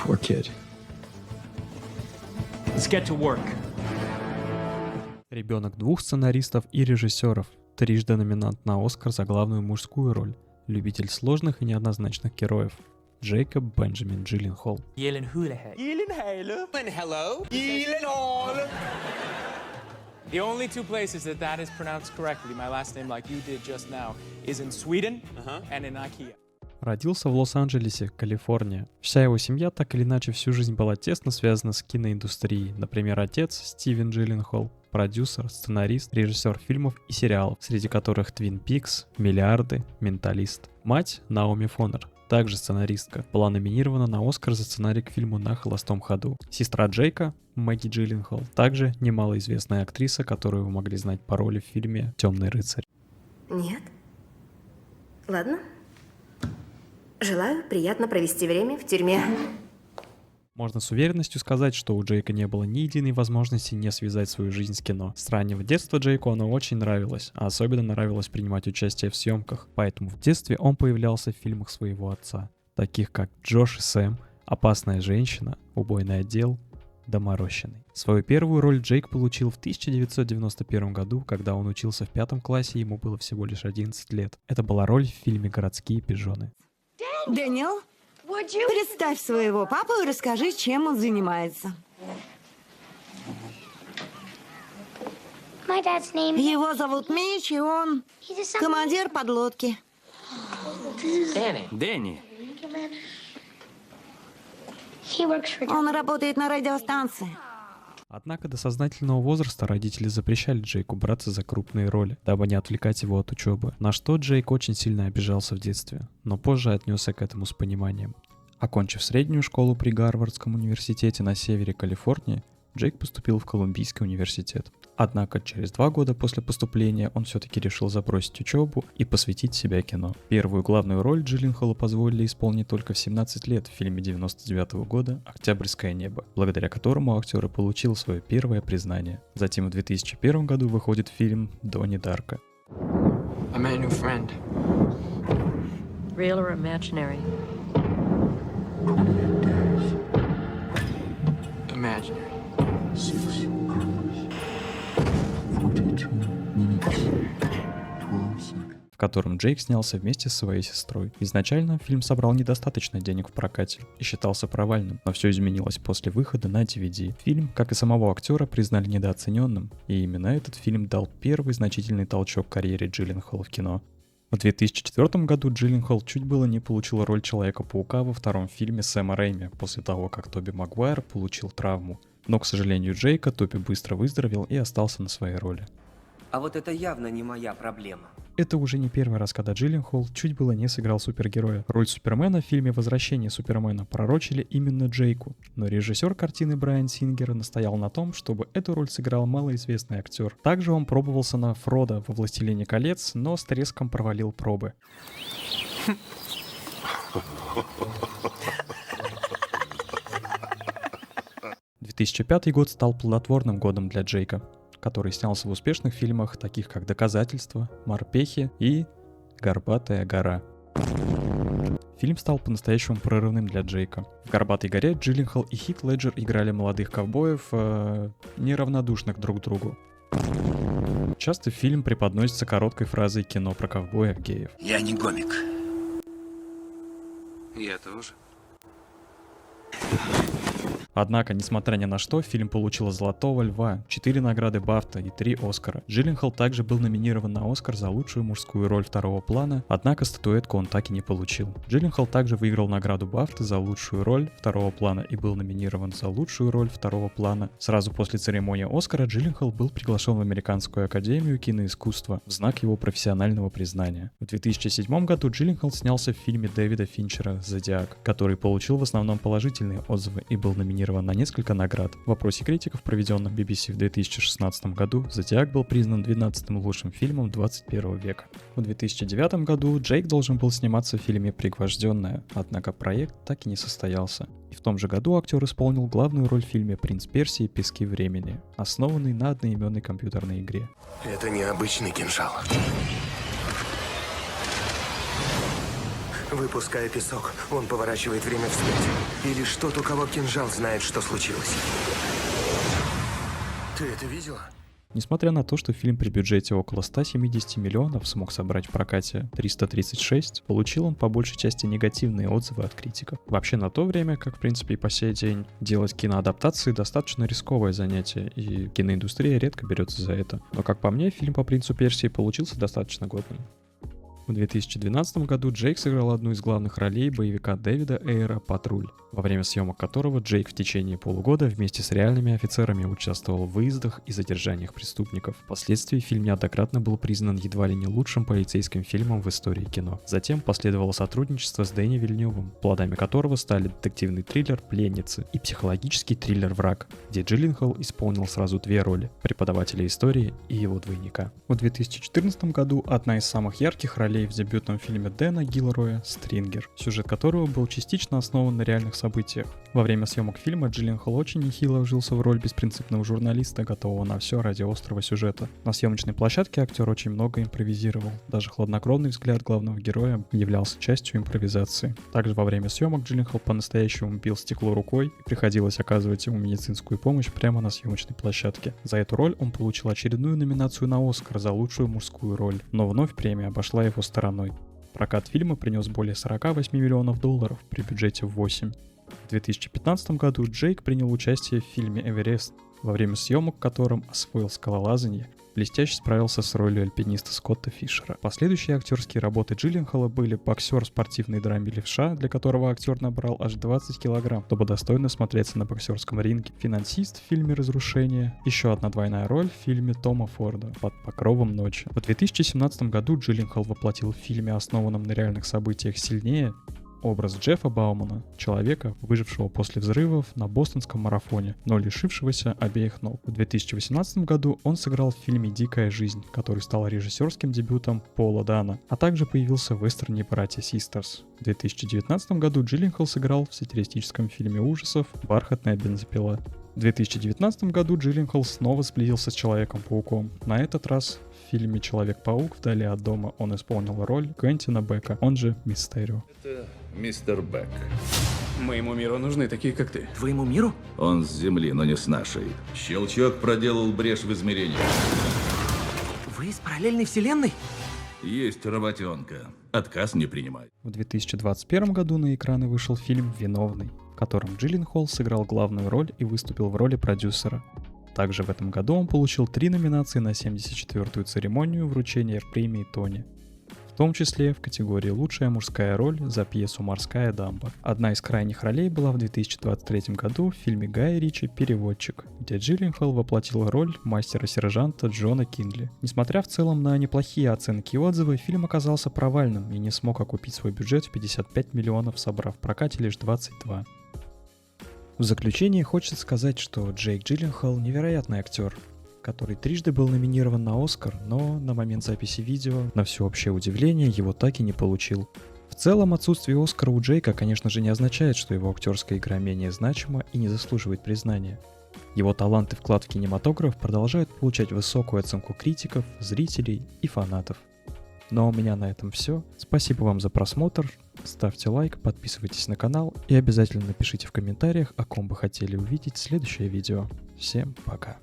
Poor kid. Let's get to work. Ребенок двух сценаристов и режиссеров, трижды номинант на Оскар за главную мужскую роль, любитель сложных и неоднозначных героев. Джейкоб Бенджамин Джилленхол. The only two places that is pronounced correctly, my last name like you did just now, is in Sweden and in IKEA. Родился в Лос-Анджелесе, Калифорния. Вся его семья так или иначе всю жизнь была тесно связана с киноиндустрией. Например, отец Стивен Джилленхол, продюсер, сценарист, режиссер фильмов и сериалов, среди которых Twin Peaks, Миллиарды, Менталист. Мать Наоми Фонер, также сценаристка, была номинирована на Оскар за сценарий к фильму «На холостом ходу». Сестра Джейка, Мэгги Джилленхол, также немалоизвестная актриса, которую вы могли знать по роли в фильме «Темный рыцарь». Нет? Ладно. Желаю приятно провести время в тюрьме. Можно с уверенностью сказать, что у Джейка не было ни единой возможности не связать свою жизнь с кино. С раннего детства Джейку оно очень нравилось, а особенно нравилось принимать участие в съемках, поэтому в детстве он появлялся в фильмах своего отца, таких как «Джош и Сэм», «Опасная женщина», «Убойный отдел», «Доморощенный». Свою первую роль Джейк получил в 1991 году, когда он учился в 5 классе, ему было всего лишь 11 лет. Это была роль в фильме «Городские пижоны». Дэниел, представь своего папу и расскажи, чем он занимается. Его зовут Мич, и он командир подлодки. Дэнни. Он работает на радиостанции. Однако до сознательного возраста родители запрещали Джейку браться за крупные роли, дабы не отвлекать его от учебы, на что Джейк очень сильно обижался в детстве, но позже отнесся к этому с пониманием. Окончив среднюю школу при Гарвардском университете на севере Калифорнии, Джейк поступил в Колумбийский университет. Однако через 2 года после поступления он все-таки решил забросить учебу и посвятить себя кино. Первую главную роль Джилленхолу позволили исполнить только в 17 лет в фильме 1999 года «Октябрьское небо», благодаря которому актер и получил свое первое признание. Затем в 2001 году выходит фильм «Донни Дарко». I met a new friend. Real or imaginary? Imaginary. В котором Джейк снялся вместе с своей сестрой. Изначально фильм собрал недостаточно денег в прокате и считался провальным, но все изменилось после выхода на DVD. Фильм, как и самого актера, признали недооцененным, и именно этот фильм дал первый значительный толчок карьере Джилленхола в кино. В 2004 году Джилленхол чуть было не получил роль Человека-паука во втором фильме Сэма Рэйми после того, как Тоби Магуайр получил травму. Но, к сожалению Джейка, Тоби быстро выздоровел и остался на своей роли. А вот это явно не моя проблема. Это уже не первый раз, когда Джилленхол чуть было не сыграл супергероя. Роль Супермена в фильме «Возвращение Супермена» пророчили именно Джейку, но режиссер картины Брайан Сингер настоял на том, чтобы эту роль сыграл малоизвестный актер. Также он пробовался на Фродо во «Властелине колец», но с треском провалил пробы. 2005 год стал плодотворным годом для Джейка, который снялся в успешных фильмах, таких как «Доказательство», «Морпехи» и «Горбатая гора». Фильм стал по-настоящему прорывным для Джейка. В «Горбатой горе» Джилленхол и Хит Леджер играли молодых ковбоев, неравнодушных друг к другу. Часто фильм преподносится короткой фразой «кино про ковбоев-геев». Я не гомик. Я тоже. Однако, несмотря ни на что, фильм получил «Золотого льва», 4 награды Бафта и 3 Оскара. Джилленхол также был номинирован на Оскар за лучшую мужскую роль второго плана, однако статуэтку он так и не получил. Джилленхол также выиграл награду Бафта за лучшую роль второго плана и был номинирован за лучшую роль второго плана. Сразу после церемонии Оскара Джилленхол был приглашен в Американскую академию киноискусства в знак его профессионального признания. В 2007 году Джилленхол снялся в фильме Дэвида Финчера «Зодиак», который получил в основном положительные отзывы и был номинирован на несколько наград. В опросе критиков, проведенном BBC в 2016 году, «Зодиак» был признан 12-м лучшим фильмом 21 века. В 2009 году Джейк должен был сниматься в фильме «Пригвожденная», однако проект так и не состоялся. И в том же году актер исполнил главную роль в фильме «Принц Персии. Пески времени», основанный на одноименной компьютерной игре. Это необычный кинжал. Выпуская песок, он поворачивает время вспять. И лишь тот, у кого кинжал, знает, что случилось. Ты это видела? Несмотря на то, что фильм при бюджете около 170 миллионов смог собрать в прокате 336, получил он по большей части негативные отзывы от критиков. Вообще на то время, как в принципе и по сей день, делать киноадаптации достаточно рисковое занятие, и киноиндустрия редко берется за это. Но как по мне, фильм по «Принцу Персии» получился достаточно годным. В 2012 году Джейк сыграл одну из главных ролей боевика Дэвида Эйра «Патруль», во время съемок которого Джейк в течение полугода вместе с реальными офицерами участвовал в выездах и задержаниях преступников. Впоследствии фильм неоднократно был признан едва ли не лучшим полицейским фильмом в истории кино. Затем последовало сотрудничество с Дэни Вильнёвым, плодами которого стали детективный триллер «Пленницы» и психологический триллер «Враг», где Джилленхол исполнил сразу две роли — преподавателя истории и его двойника. В 2014 году одна из самых ярких ролей в дебютном фильме Дэна Гилроя «Стрингер», сюжет которого был частично основан на реальных событиях. Во время съемок фильма Джилленхол очень нехило вжился в роль беспринципного журналиста, готового на все ради острого сюжета. На съемочной площадке актер очень много импровизировал. Даже хладнокровный взгляд главного героя являлся частью импровизации. Также во время съемок Джилленхол по-настоящему бил стекло рукой, и приходилось оказывать ему медицинскую помощь прямо на съемочной площадке. За эту роль он получил очередную номинацию на Оскар за лучшую мужскую роль, но вновь премия обошла его стороной. Прокат фильма принес более 48 миллионов долларов при бюджете в 8. В 2015 году Джейк принял участие в фильме «Эверест», во время съемок в котором освоил скалолазанье, блестяще справился с ролью альпиниста Скотта Фишера. Последующие актерские работы Джилленхола были боксер в спортивной драме «Левша», для которого актер набрал аж 20 килограмм, чтобы достойно смотреться на боксерском ринге, финансист в фильме «Разрушение», еще одна двойная роль в фильме Тома Форда «Под покровом ночи». В 2017 году Джилленхол воплотил в фильме, основанном на реальных событиях «Сильнее», образ Джеффа Баумана, человека, выжившего после взрывов на бостонском марафоне, но лишившегося обеих ног. В 2018 году он сыграл в фильме «Дикая жизнь», который стал режиссерским дебютом Пола Дана, а также появился в вестерне «Братья Систерс». В 2019 году Джилленхол сыграл в сатирическом фильме ужасов «Бархатная бензопила». В 2019 году Джилленхол снова сблизился с Человеком-пауком. На этот раз в фильме «Человек-паук. Вдали от дома» он исполнил роль Квентина Бека, он же Мистерио. Это мистер Бек. Моему миру нужны такие, как ты. Твоему миру? Он с Земли, но не с нашей. Щелчок проделал брешь в измерении. Вы из параллельной вселенной? Есть работенка. Отказ не принимай. В 2021 году на экраны вышел фильм «Виновный», в котором Джилленхол сыграл главную роль и выступил в роли продюсера. Также в этом году он получил 3 номинации на 74-ю церемонию вручения премии Тони, в том числе в категории «Лучшая мужская роль» за пьесу «Морская дамба». Одна из крайних ролей была в 2023 году в фильме Гая Ричи «Переводчик», где Джилленхол воплотил роль мастера-сержанта Джона Кингли. Несмотря в целом на неплохие оценки и отзывы, фильм оказался провальным и не смог окупить свой бюджет в 55 миллионов, собрав в прокате лишь 22. В заключение хочется сказать, что Джейк Джилленхол невероятный актер, который трижды был номинирован на Оскар, но на момент записи видео, на всеобщее удивление, его так и не получил. В целом, отсутствие Оскара у Джейка, конечно же, не означает, что его актерская игра менее значима и не заслуживает признания. Его талант и вклад в кинематограф продолжают получать высокую оценку критиков, зрителей и фанатов. Ну а у меня на этом все. Спасибо вам за просмотр. Ставьте лайк, подписывайтесь на канал и обязательно напишите в комментариях, о ком бы хотели увидеть следующее видео. Всем пока.